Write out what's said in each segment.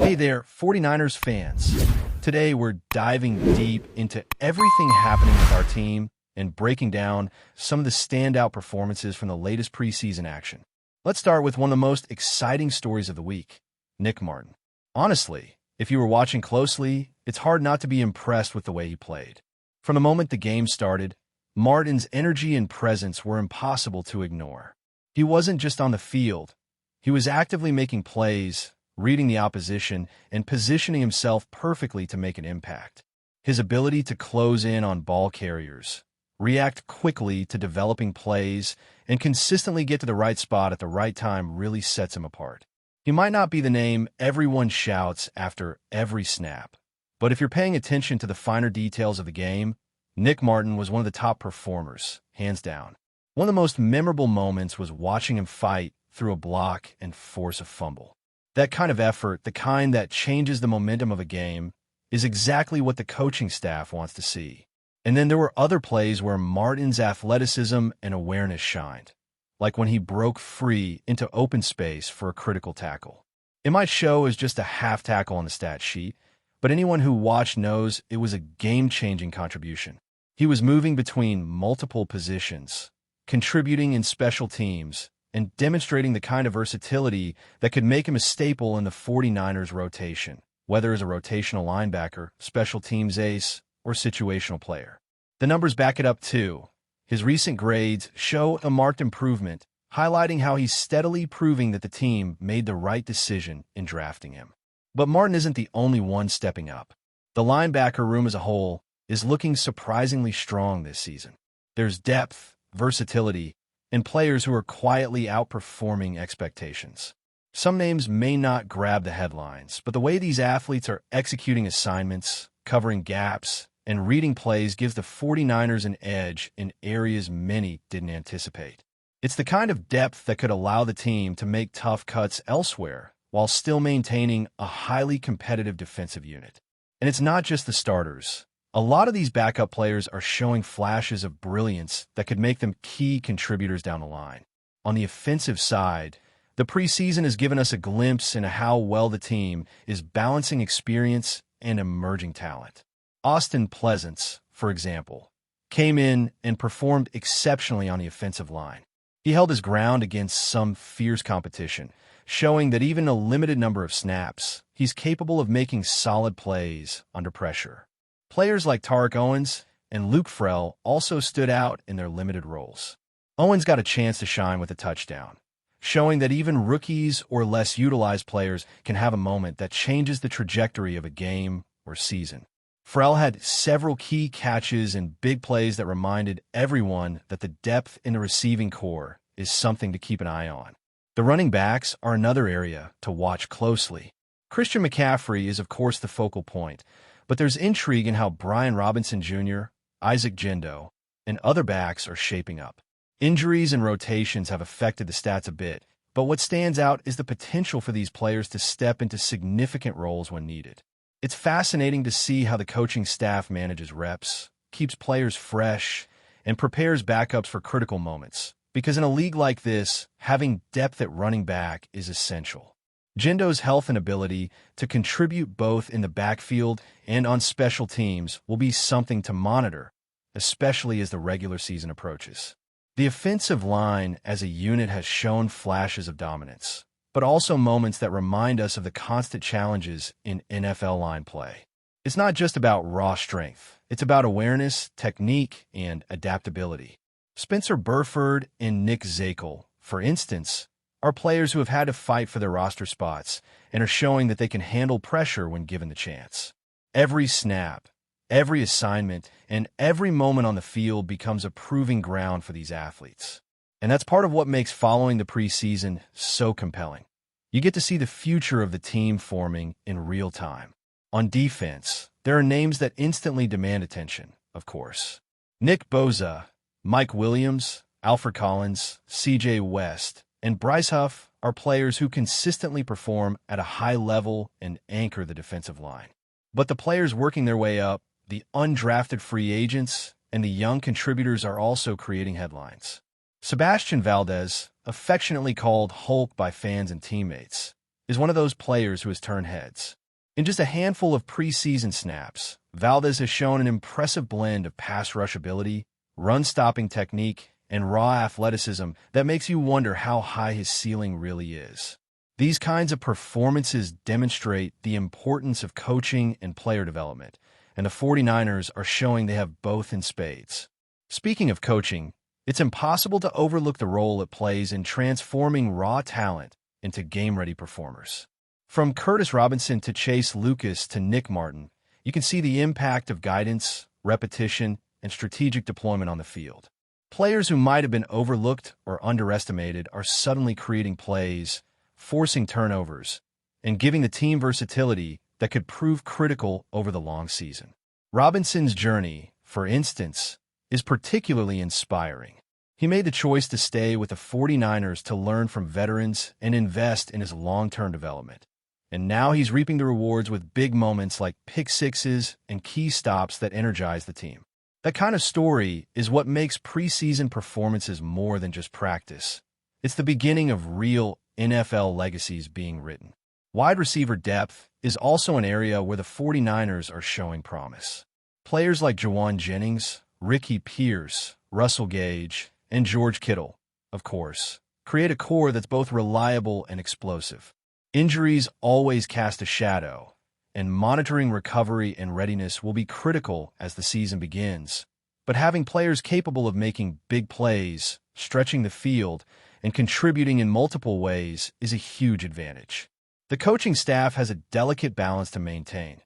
Hey there, 49ers fans. Today we're diving deep into everything happening with our team and breaking down some of the standout performances from the latest preseason action. Let's start with one of the most exciting stories of the week, Nick Martin. Honestly, if you were watching closely, it's hard not to be impressed with the way he played. From the moment the game started, Martin's energy and presence were impossible to ignore. He wasn't just on the field. He was actively making plays, reading the opposition, and positioning himself perfectly to make an impact. His ability to close in on ball carriers, react quickly to developing plays, and consistently get to the right spot at the right time really sets him apart. He might not be the name everyone shouts after every snap, but if you're paying attention to the finer details of the game, Nick Martin was one of the top performers, hands down. One of the most memorable moments was watching him fight through a block and force a fumble. That kind of effort, the kind that changes the momentum of a game, is exactly what the coaching staff wants to see. And then there were other plays where Martin's athleticism and awareness shined, like when he broke free into open space for a critical tackle. It might show as just a half tackle on the stat sheet, but anyone who watched knows it was a game-changing contribution. He was moving between multiple positions, contributing in special teams, and demonstrating the kind of versatility that could make him a staple in the 49ers rotation, whether as a rotational linebacker, special teams ace, or situational player. The numbers back it up too. His recent grades show a marked improvement, highlighting how he's steadily proving that the team made the right decision in drafting him. But Martin isn't the only one stepping up. The linebacker room as a whole is looking surprisingly strong this season. There's depth, versatility, and players who are quietly outperforming expectations. Some names may not grab the headlines, but the way these athletes are executing assignments, covering gaps, and reading plays gives the 49ers an edge in areas many didn't anticipate. It's the kind of depth that could allow the team to make tough cuts elsewhere while still maintaining a highly competitive defensive unit. And it's not just the starters. A lot of these backup players are showing flashes of brilliance that could make them key contributors down the line. On the offensive side, the preseason has given us a glimpse into how well the team is balancing experience and emerging talent. Austin Pleasance, for example, came in and performed exceptionally on the offensive line. He held his ground against some fierce competition, showing that even a limited number of snaps, he's capable of making solid plays under pressure. Players like Tariq Owens and Luke Frell also stood out in their limited roles. Owens got a chance to shine with a touchdown, showing that even rookies or less utilized players can have a moment that changes the trajectory of a game or season. Frell had several key catches and big plays that reminded everyone that the depth in the receiving core is something to keep an eye on. The running backs are another area to watch closely. Christian McCaffrey is, of course, the focal point, but there's intrigue in how Brian Robinson Jr., Isaac Gendo, and other backs are shaping up. Injuries and rotations have affected the stats a bit, but what stands out is the potential for these players to step into significant roles when needed. It's fascinating to see how the coaching staff manages reps, keeps players fresh, and prepares backups for critical moments, because in a league like this, having depth at running back is essential. Gendo's health and ability to contribute both in the backfield and on special teams will be something to monitor, especially as the regular season approaches. The offensive line as a unit has shown flashes of dominance, but also moments that remind us of the constant challenges in NFL line play. It's not just about raw strength. It's about awareness, technique, and adaptability. Spencer Burford and Nick Zakel, for instance, are players who have had to fight for their roster spots and are showing that they can handle pressure when given the chance. Every snap, every assignment, and every moment on the field becomes a proving ground for these athletes. And that's part of what makes following the preseason so compelling. You get to see the future of the team forming in real time. On defense, there are names that instantly demand attention, of course. Nick Bosa, Mike Williams, Alfred Collins, C.J. West, and Bryce Huff are players who consistently perform at a high level and anchor the defensive line. But the players working their way up, the undrafted free agents, and the young contributors are also creating headlines. Sebastian Valdez, affectionately called Hulk by fans and teammates, is one of those players who has turned heads. In just a handful of preseason snaps, Valdez has shown an impressive blend of pass rush ability, run-stopping technique, and raw athleticism that makes you wonder how high his ceiling really is. These kinds of performances demonstrate the importance of coaching and player development, and the 49ers are showing they have both in spades. Speaking of coaching, it's impossible to overlook the role it plays in transforming raw talent into game-ready performers. From Curtis Robinson to Chase Lucas to Nick Martin, you can see the impact of guidance, repetition, and strategic deployment on the field. Players who might have been overlooked or underestimated are suddenly creating plays, forcing turnovers, and giving the team versatility that could prove critical over the long season. Robinson's journey, for instance, is particularly inspiring. He made the choice to stay with the 49ers to learn from veterans and invest in his long-term development. And now he's reaping the rewards with big moments like pick sixes and key stops that energize the team. That kind of story is what makes preseason performances more than just practice. It's the beginning of real NFL legacies being written. Wide receiver depth is also an area where the 49ers are showing promise. Players like Jauan Jennings, Ricky Pierce, Russell Gage, and George Kittle, of course, create a core that's both reliable and explosive. Injuries always cast a shadow, and monitoring recovery and readiness will be critical as the season begins. But having players capable of making big plays, stretching the field, and contributing in multiple ways is a huge advantage. The coaching staff has a delicate balance to maintain,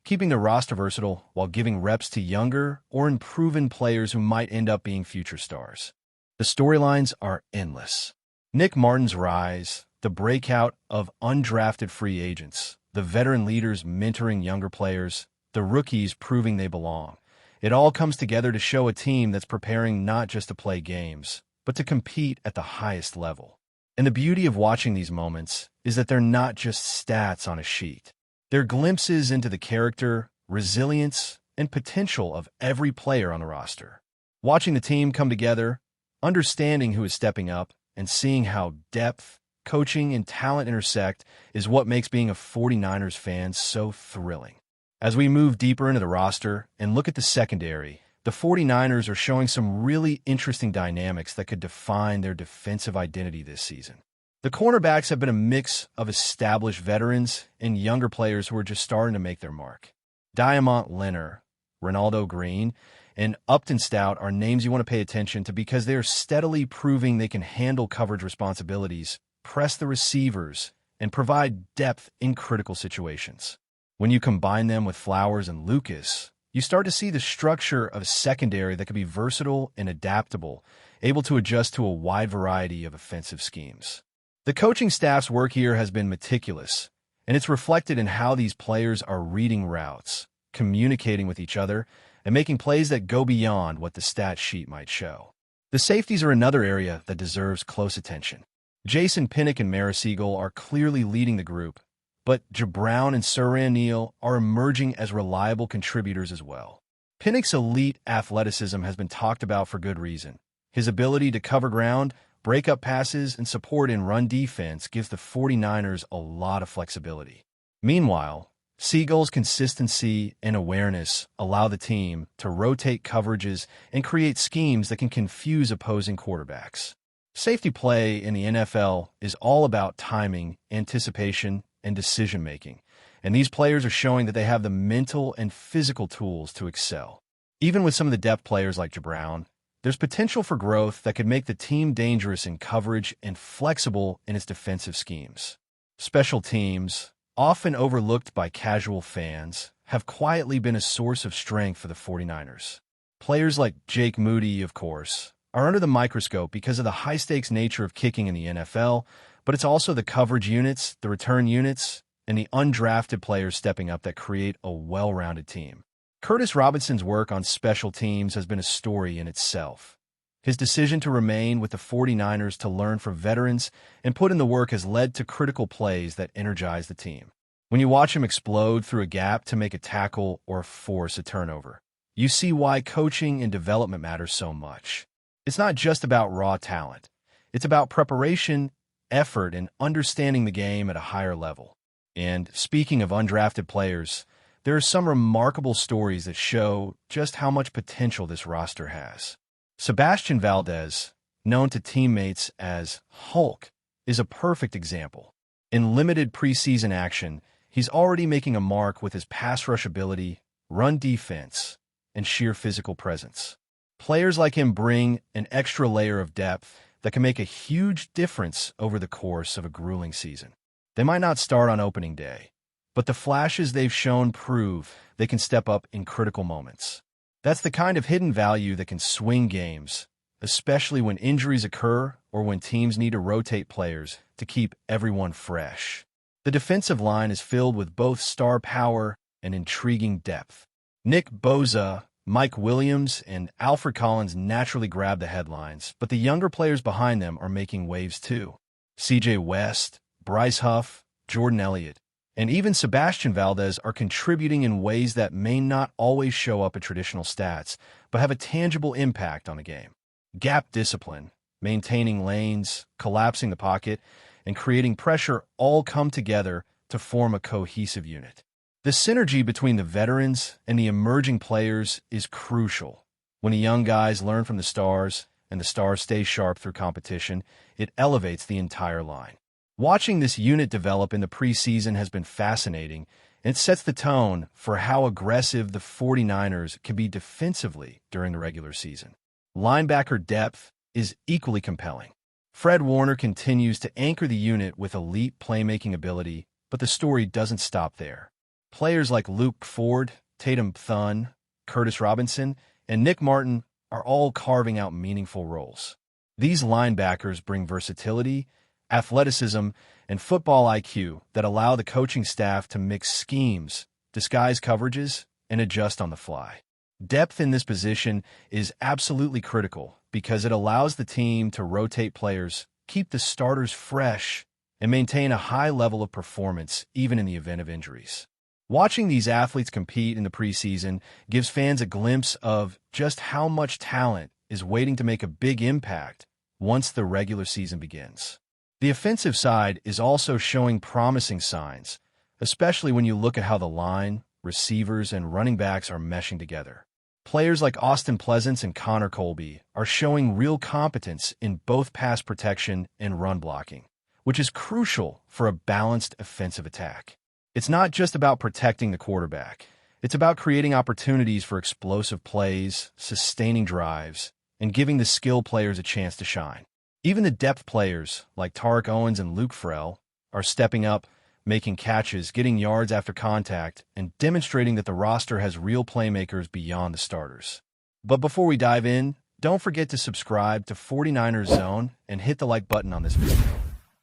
keeping the roster versatile while giving reps to younger or unproven players who might end up being future stars. The storylines are endless. Nick Martin's rise, the breakout of undrafted free agents, the veteran leaders mentoring younger players, the rookies proving they belong. It all comes together to show a team that's preparing not just to play games, but to compete at the highest level. And the beauty of watching these moments is that they're not just stats on a sheet. They're glimpses into the character, resilience, and potential of every player on the roster. Watching the team come together, understanding who is stepping up, and seeing how depth, coaching, and talent intersect is what makes being a 49ers fan so thrilling. As we move deeper into the roster and look at the secondary, the 49ers are showing some really interesting dynamics that could define their defensive identity this season. The cornerbacks have been a mix of established veterans and younger players who are just starting to make their mark. Diamont Leonard, Ronaldo Green, and Upton Stout are names you want to pay attention to because they are steadily proving they can handle coverage responsibilities, press the receivers, and provide depth in critical situations. When you combine them with Flowers and Lucas, you start to see the structure of a secondary that can be versatile and adaptable, able to adjust to a wide variety of offensive schemes. The coaching staff's work here has been meticulous, and it's reflected in how these players are reading routes, communicating with each other, and making plays that go beyond what the stat sheet might show. The safeties are another area that deserves close attention. Jason Pinnock and Mara Siegel are clearly leading the group, but Jabrown and Siran Neal are emerging as reliable contributors as well. Pinnock's elite athleticism has been talked about for good reason. His ability to cover ground, break up passes, and support in run defense gives the 49ers a lot of flexibility. Meanwhile, Siegel's consistency and awareness allow the team to rotate coverages and create schemes that can confuse opposing quarterbacks. Safety play in the NFL is all about timing, anticipation, and decision-making, and these players are showing that they have the mental and physical tools to excel. Even with some of the depth players like Jabrown, there's potential for growth that could make the team dangerous in coverage and flexible in its defensive schemes. Special teams, often overlooked by casual fans, have quietly been a source of strength for the 49ers. Players like Jake Moody, of course, are under the microscope because of the high-stakes nature of kicking in the NFL, but it's also the coverage units, the return units, and the undrafted players stepping up that create a well-rounded team. Curtis Robinson's work on special teams has been a story in itself. His decision to remain with the 49ers to learn from veterans and put in the work has led to critical plays that energize the team. When you watch him explode through a gap to make a tackle or force a turnover, you see why coaching and development matters so much. It's not just about raw talent. It's about preparation effort, and understanding the game at a higher level. And speaking of undrafted players, there are some remarkable stories that show just how much potential this roster has. Sebastian Valdez, known to teammates as Hulk, is a perfect example. In limited preseason action, he's already making a mark with his pass rush ability, run defense, and sheer physical presence. Players like him bring an extra layer of depth that can make a huge difference over the course of a grueling season. They might not start on opening day, but the flashes they've shown prove they can step up in critical moments. That's the kind of hidden value that can swing games, especially when injuries occur or when teams need to rotate players to keep everyone fresh. The defensive line is filled with both star power and intriguing depth. Nick Bosa, Mike Williams, and Alfred Collins naturally grab the headlines, but the younger players behind them are making waves too. CJ West, Bryce Huff, Jordan Elliott, and even Sebastian Valdez are contributing in ways that may not always show up in traditional stats, but have a tangible impact on a game. Gap discipline, maintaining lanes, collapsing the pocket, and creating pressure all come together to form a cohesive unit. The synergy between the veterans and the emerging players is crucial. When the young guys learn from the stars and the stars stay sharp through competition, it elevates the entire line. Watching this unit develop in the preseason has been fascinating, and it sets the tone for how aggressive the 49ers can be defensively during the regular season. Linebacker depth is equally compelling. Fred Warner continues to anchor the unit with elite playmaking ability, but the story doesn't stop there. Players like Luke Ford, Tatum Thun, Curtis Robinson, and Nick Martin are all carving out meaningful roles. These linebackers bring versatility, athleticism, and football IQ that allow the coaching staff to mix schemes, disguise coverages, and adjust on the fly. Depth in this position is absolutely critical because it allows the team to rotate players, keep the starters fresh, and maintain a high level of performance even in the event of injuries. Watching these athletes compete in the preseason gives fans a glimpse of just how much talent is waiting to make a big impact once the regular season begins. The offensive side is also showing promising signs, especially when you look at how the line, receivers, and running backs are meshing together. Players like Austin Pleasance and Connor Colby are showing real competence in both pass protection and run blocking, which is crucial for a balanced offensive attack. It's not just about protecting the quarterback. It's about creating opportunities for explosive plays, sustaining drives, and giving the skill players a chance to shine. Even the depth players, like Tarek Owens and Luke Farrell, are stepping up, making catches, getting yards after contact, and demonstrating that the roster has real playmakers beyond the starters. But before we dive in, don't forget to subscribe to 49ers Zone and hit the like button on this video.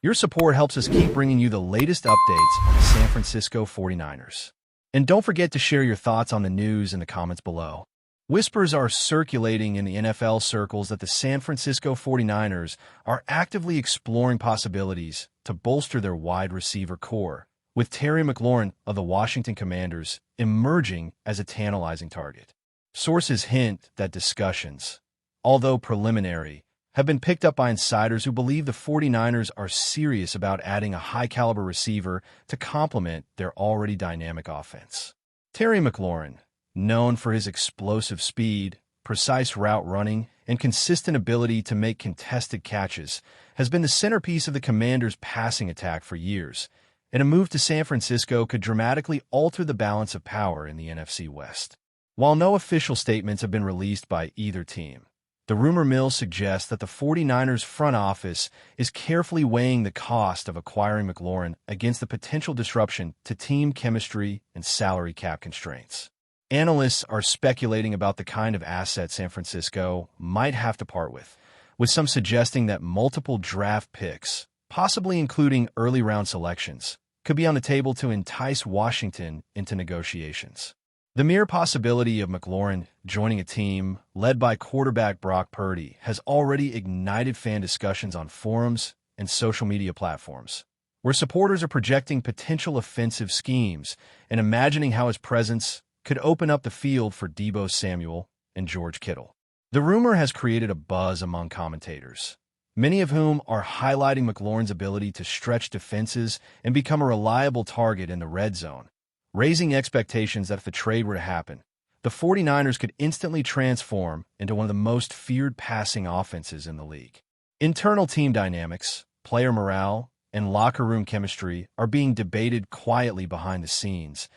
Your support helps us keep bringing you the latest updates on the San Francisco 49ers. And don't forget to share your thoughts on the news in the comments below. Whispers are circulating in the NFL circles that the San Francisco 49ers are actively exploring possibilities to bolster their wide receiver core, with Terry McLaurin of the Washington Commanders emerging as a tantalizing target. Sources hint that discussions, although preliminary, have been picked up by insiders who believe the 49ers are serious about adding a high-caliber receiver to complement their already dynamic offense. Terry McLaurin, known for his explosive speed, precise route running, and consistent ability to make contested catches, has been the centerpiece of the Commanders' passing attack for years, and a move to San Francisco could dramatically alter the balance of power in the NFC West. While no official statements have been released by either team, the rumor mill suggests that the 49ers front office is carefully weighing the cost of acquiring McLaurin against the potential disruption to team chemistry and salary cap constraints. Analysts are speculating about the kind of asset San Francisco might have to part with some suggesting that multiple draft picks, possibly including early round selections, could be on the table to entice Washington into negotiations. The mere possibility of McLaurin joining a team led by quarterback Brock Purdy has already ignited fan discussions on forums and social media platforms, where supporters are projecting potential offensive schemes and imagining how his presence could open up the field for Deebo Samuel and George Kittle. The rumor has created a buzz among commentators, many of whom are highlighting McLaurin's ability to stretch defenses and become a reliable target in the red zone, raising expectations that if the trade were to happen, the 49ers could instantly transform into one of the most feared passing offenses in the league. Internal team dynamics, player morale, and locker room chemistry are being debated quietly behind the scenes,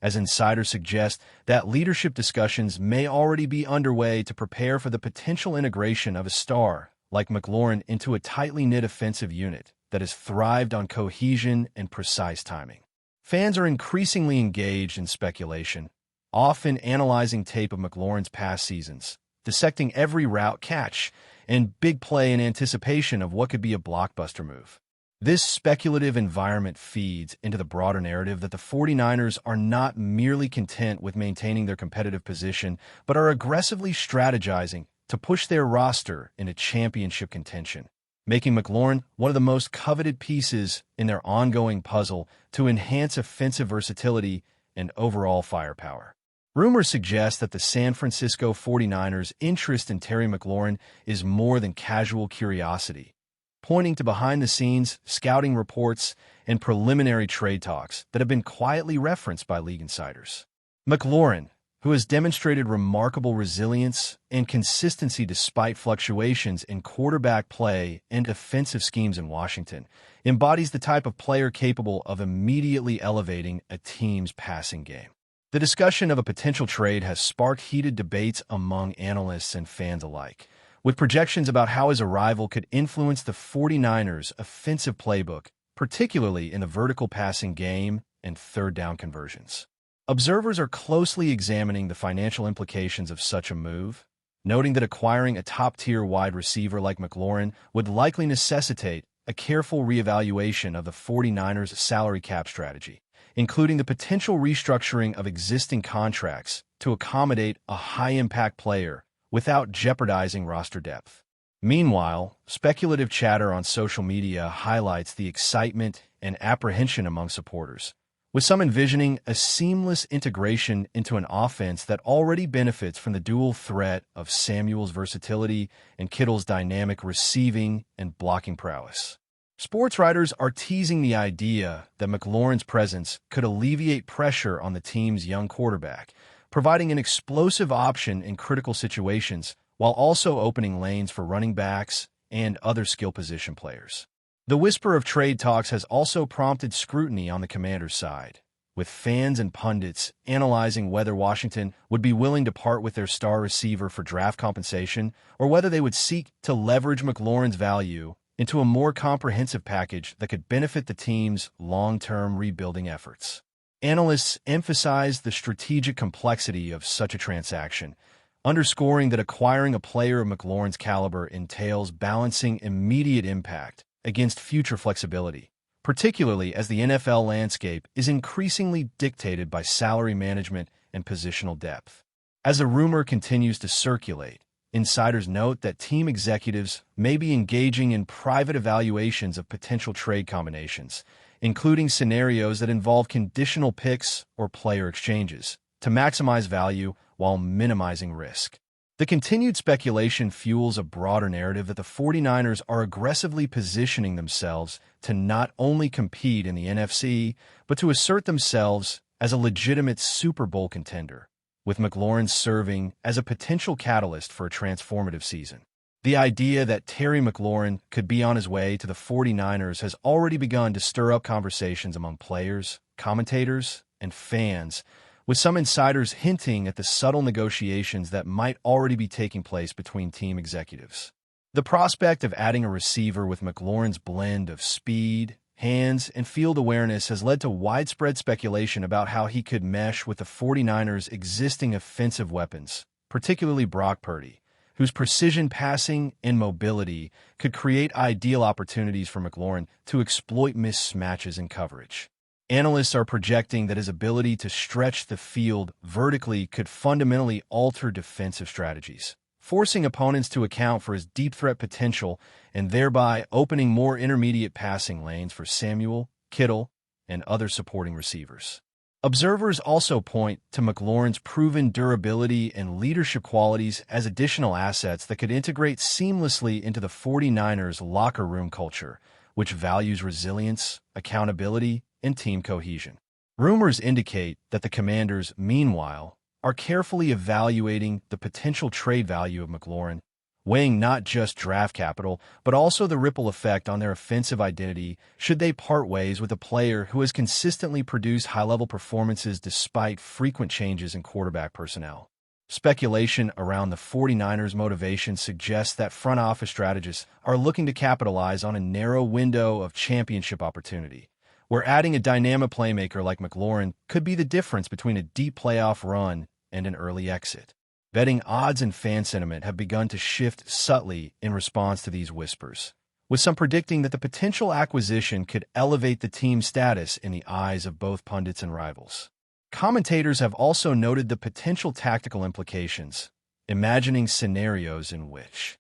as insiders suggest that leadership discussions may already be underway to prepare for the potential integration of a star like McLaurin into a tightly knit offensive unit that has thrived on cohesion and precise timing. Fans are increasingly engaged in speculation, often analyzing tape of McLaurin's past seasons, dissecting every route catch and big play in anticipation of what could be a blockbuster move. This speculative environment feeds into the broader narrative that the 49ers are not merely content with maintaining their competitive position, but are aggressively strategizing to push their roster into championship contention, making McLaurin one of the most coveted pieces in their ongoing puzzle to enhance offensive versatility and overall firepower. Rumors suggest that the San Francisco 49ers' interest in Terry McLaurin is more than casual curiosity, pointing to behind-the-scenes scouting reports and preliminary trade talks that have been quietly referenced by league insiders. McLaurin, who has demonstrated remarkable resilience and consistency despite fluctuations in quarterback play and offensive schemes in Washington, embodies the type of player capable of immediately elevating a team's passing game. The discussion of a potential trade has sparked heated debates among analysts and fans alike, with projections about how his arrival could influence the 49ers' offensive playbook, particularly in the vertical passing game and third down conversions. Observers are closely examining the financial implications of such a move, noting that acquiring a top-tier wide receiver like McLaurin would likely necessitate a careful reevaluation of the 49ers' salary cap strategy, including the potential restructuring of existing contracts to accommodate a high-impact player without jeopardizing roster depth. Meanwhile, speculative chatter on social media highlights the excitement and apprehension among supporters, with some envisioning a seamless integration into an offense that already benefits from the dual threat of Samuel's versatility and Kittle's dynamic receiving and blocking prowess. Sports writers are teasing the idea that McLaurin's presence could alleviate pressure on the team's young quarterback, providing an explosive option in critical situations while also opening lanes for running backs and other skill position players. The whisper of trade talks has also prompted scrutiny on the Commanders' side, with fans and pundits analyzing whether Washington would be willing to part with their star receiver for draft compensation or whether they would seek to leverage McLaurin's value into a more comprehensive package that could benefit the team's long-term rebuilding efforts. Analysts emphasize the strategic complexity of such a transaction, underscoring that acquiring a player of McLaurin's caliber entails balancing immediate impact against future flexibility, particularly as the NFL landscape is increasingly dictated by salary management and positional depth. As the rumor continues to circulate, insiders note that team executives may be engaging in private evaluations of potential trade combinations, including scenarios that involve conditional picks or player exchanges, to maximize value while minimizing risk. The continued speculation fuels a broader narrative that the 49ers are aggressively positioning themselves to not only compete in the NFC, but to assert themselves as a legitimate Super Bowl contender, with McLaurin serving as a potential catalyst for a transformative season. The idea that Terry McLaurin could be on his way to the 49ers has already begun to stir up conversations among players, commentators, and fans, with some insiders hinting at the subtle negotiations that might already be taking place between team executives. The prospect of adding a receiver with McLaurin's blend of speed, hands, and field awareness has led to widespread speculation about how he could mesh with the 49ers' existing offensive weapons, particularly Brock Purdy, whose precision passing and mobility could create ideal opportunities for McLaurin to exploit mismatches in coverage. Analysts are projecting that his ability to stretch the field vertically could fundamentally alter defensive strategies, forcing opponents to account for his deep threat potential and thereby opening more intermediate passing lanes for Samuel, Kittle, and other supporting receivers. Observers also point to McLaurin's proven durability and leadership qualities as additional assets that could integrate seamlessly into the 49ers locker room culture, which values resilience, accountability, and team cohesion. Rumors indicate that the Commanders, meanwhile, are carefully evaluating the potential trade value of McLaurin, weighing not just draft capital, but also the ripple effect on their offensive identity should they part ways with a player who has consistently produced high-level performances despite frequent changes in quarterback personnel. Speculation around the 49ers' motivation suggests that front office strategists are looking to capitalize on a narrow window of championship opportunity, where adding a dynamic playmaker like McLaurin could be the difference between a deep playoff run and an early exit. Betting odds and fan sentiment have begun to shift subtly in response to these whispers, with some predicting that the potential acquisition could elevate the team's status in the eyes of both pundits and rivals. Commentators have also noted the potential tactical implications, imagining scenarios in which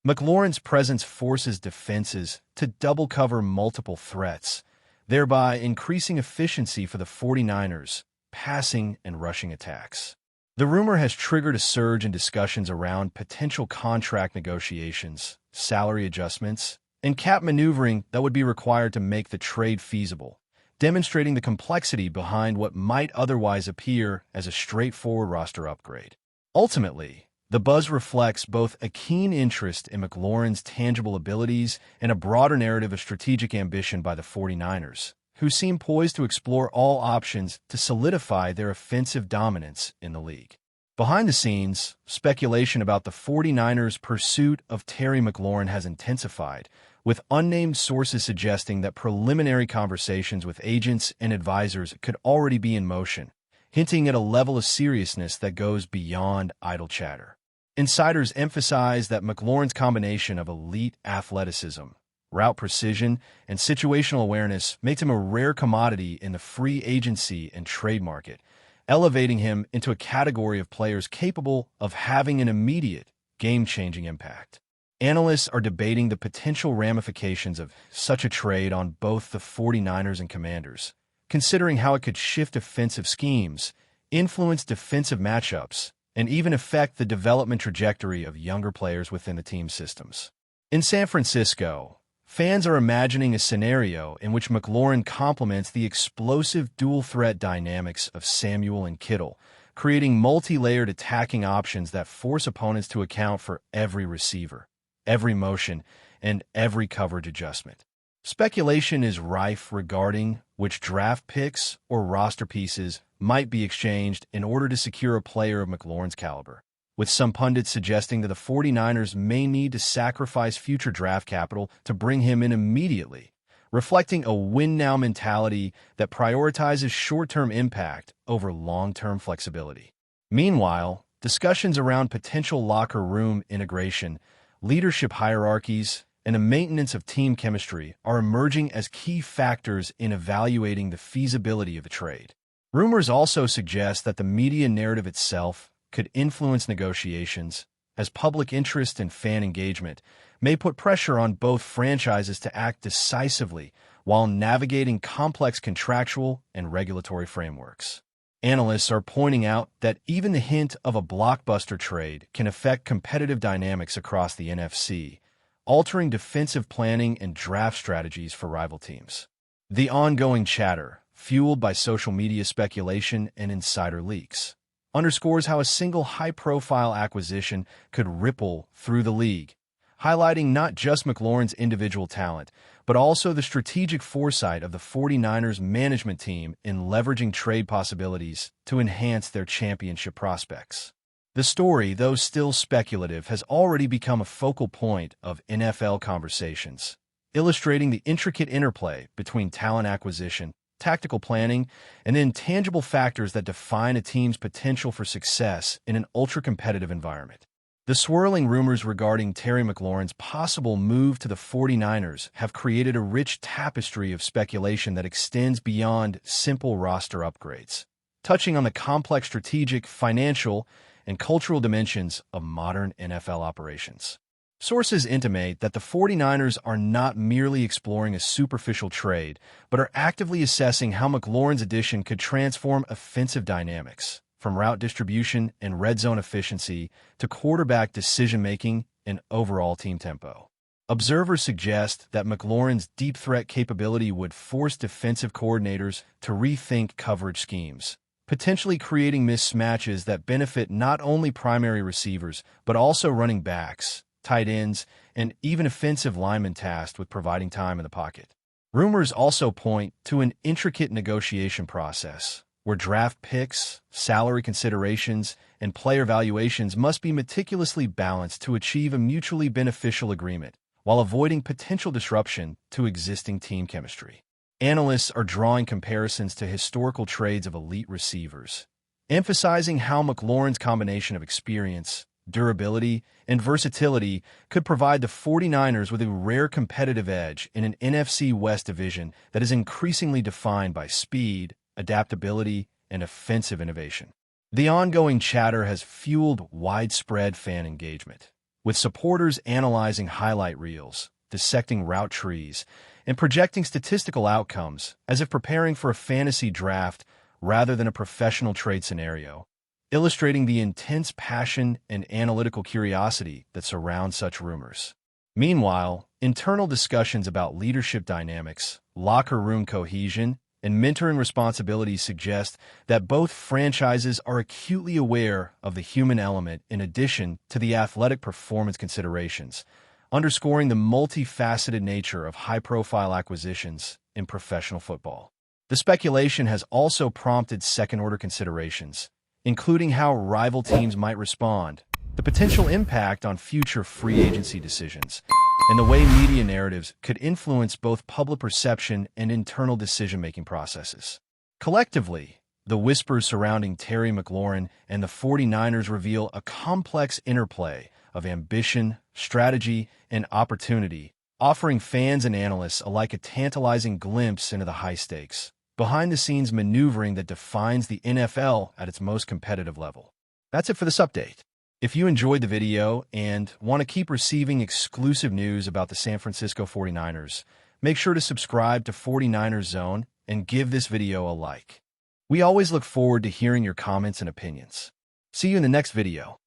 McLaurin's presence forces defenses to double cover multiple threats, thereby increasing efficiency for the 49ers' passing and rushing attacks. The rumor has triggered a surge in discussions around potential contract negotiations, salary adjustments, and cap maneuvering that would be required to make the trade feasible, demonstrating the complexity behind what might otherwise appear as a straightforward roster upgrade. Ultimately, the buzz reflects both a keen interest in McLaurin's tangible abilities and a broader narrative of strategic ambition by the 49ers, who seem poised to explore all options to solidify their offensive dominance in the league. Behind the scenes, speculation about the 49ers' pursuit of Terry McLaurin has intensified, with unnamed sources suggesting that preliminary conversations with agents and advisors could already be in motion, hinting at a level of seriousness that goes beyond idle chatter. Insiders emphasize that McLaurin's combination of elite athleticism, route precision, and situational awareness makes him a rare commodity in the free agency and trade market, elevating him into a category of players capable of having an immediate, game-changing impact. Analysts are debating the potential ramifications of such a trade on both the 49ers and Commanders, considering how it could shift offensive schemes, influence defensive matchups, and even affect the development trajectory of younger players within the team systems. In San Francisco, fans are imagining a scenario in which McLaurin complements the explosive dual-threat dynamics of Samuel and Kittle, creating multi-layered attacking options that force opponents to account for every receiver, every motion, and every coverage adjustment. Speculation is rife regarding which draft picks or roster pieces might be exchanged in order to secure a player of McLaurin's caliber, with some pundits suggesting that the 49ers may need to sacrifice future draft capital to bring him in immediately, reflecting a win-now mentality that prioritizes short-term impact over long-term flexibility. Meanwhile, discussions around potential locker room integration, leadership hierarchies, and the maintenance of team chemistry are emerging as key factors in evaluating the feasibility of a trade. Rumors also suggest that the media narrative itself could influence negotiations, as public interest and fan engagement may put pressure on both franchises to act decisively while navigating complex contractual and regulatory frameworks. Analysts are pointing out that even the hint of a blockbuster trade can affect competitive dynamics across the NFC, altering defensive planning and draft strategies for rival teams. The ongoing chatter, fueled by social media speculation and insider leaks, underscores how a single high-profile acquisition could ripple through the league, highlighting not just McLaurin's individual talent, but also the strategic foresight of the 49ers management team in leveraging trade possibilities to enhance their championship prospects. The story, though still speculative, has already become a focal point of NFL conversations, illustrating the intricate interplay between talent acquisition, tactical planning, and the intangible factors that define a team's potential for success in an ultra-competitive environment. The swirling rumors regarding Terry McLaurin's possible move to the 49ers have created a rich tapestry of speculation that extends beyond simple roster upgrades, touching on the complex strategic, financial, and cultural dimensions of modern NFL operations. Sources intimate that the 49ers are not merely exploring a superficial trade, but are actively assessing how McLaurin's addition could transform offensive dynamics, from route distribution and red zone efficiency to quarterback decision-making and overall team tempo. Observers suggest that McLaurin's deep threat capability would force defensive coordinators to rethink coverage schemes, potentially creating mismatches that benefit not only primary receivers, but also running backs, tight ends, and even offensive linemen tasked with providing time in the pocket. Rumors also point to an intricate negotiation process, where draft picks, salary considerations, and player valuations must be meticulously balanced to achieve a mutually beneficial agreement, while avoiding potential disruption to existing team chemistry. Analysts are drawing comparisons to historical trades of elite receivers, emphasizing how McLaurin's combination of experience, durability, and versatility could provide the 49ers with a rare competitive edge in an NFC West division that is increasingly defined by speed, adaptability, and offensive innovation. The ongoing chatter has fueled widespread fan engagement, with supporters analyzing highlight reels, dissecting route trees, and projecting statistical outcomes as if preparing for a fantasy draft rather than a professional trade scenario, illustrating the intense passion and analytical curiosity that surround such rumors. Meanwhile, internal discussions about leadership dynamics, locker room cohesion, and mentoring responsibilities suggest that both franchises are acutely aware of the human element in addition to the athletic performance considerations, underscoring the multifaceted nature of high-profile acquisitions in professional football. The speculation has also prompted second-order considerations, including how rival teams might respond, the potential impact on future free agency decisions, and the way media narratives could influence both public perception and internal decision-making processes. Collectively, the whispers surrounding Terry McLaurin and the 49ers reveal a complex interplay of ambition, strategy, and opportunity, offering fans and analysts alike a tantalizing glimpse into the high-stakes, behind-the-scenes maneuvering that defines the NFL at its most competitive level. That's it for this update. If you enjoyed the video and want to keep receiving exclusive news about the San Francisco 49ers, make sure to subscribe to 49ers Zone and give this video a like. We always look forward to hearing your comments and opinions. See you in the next video.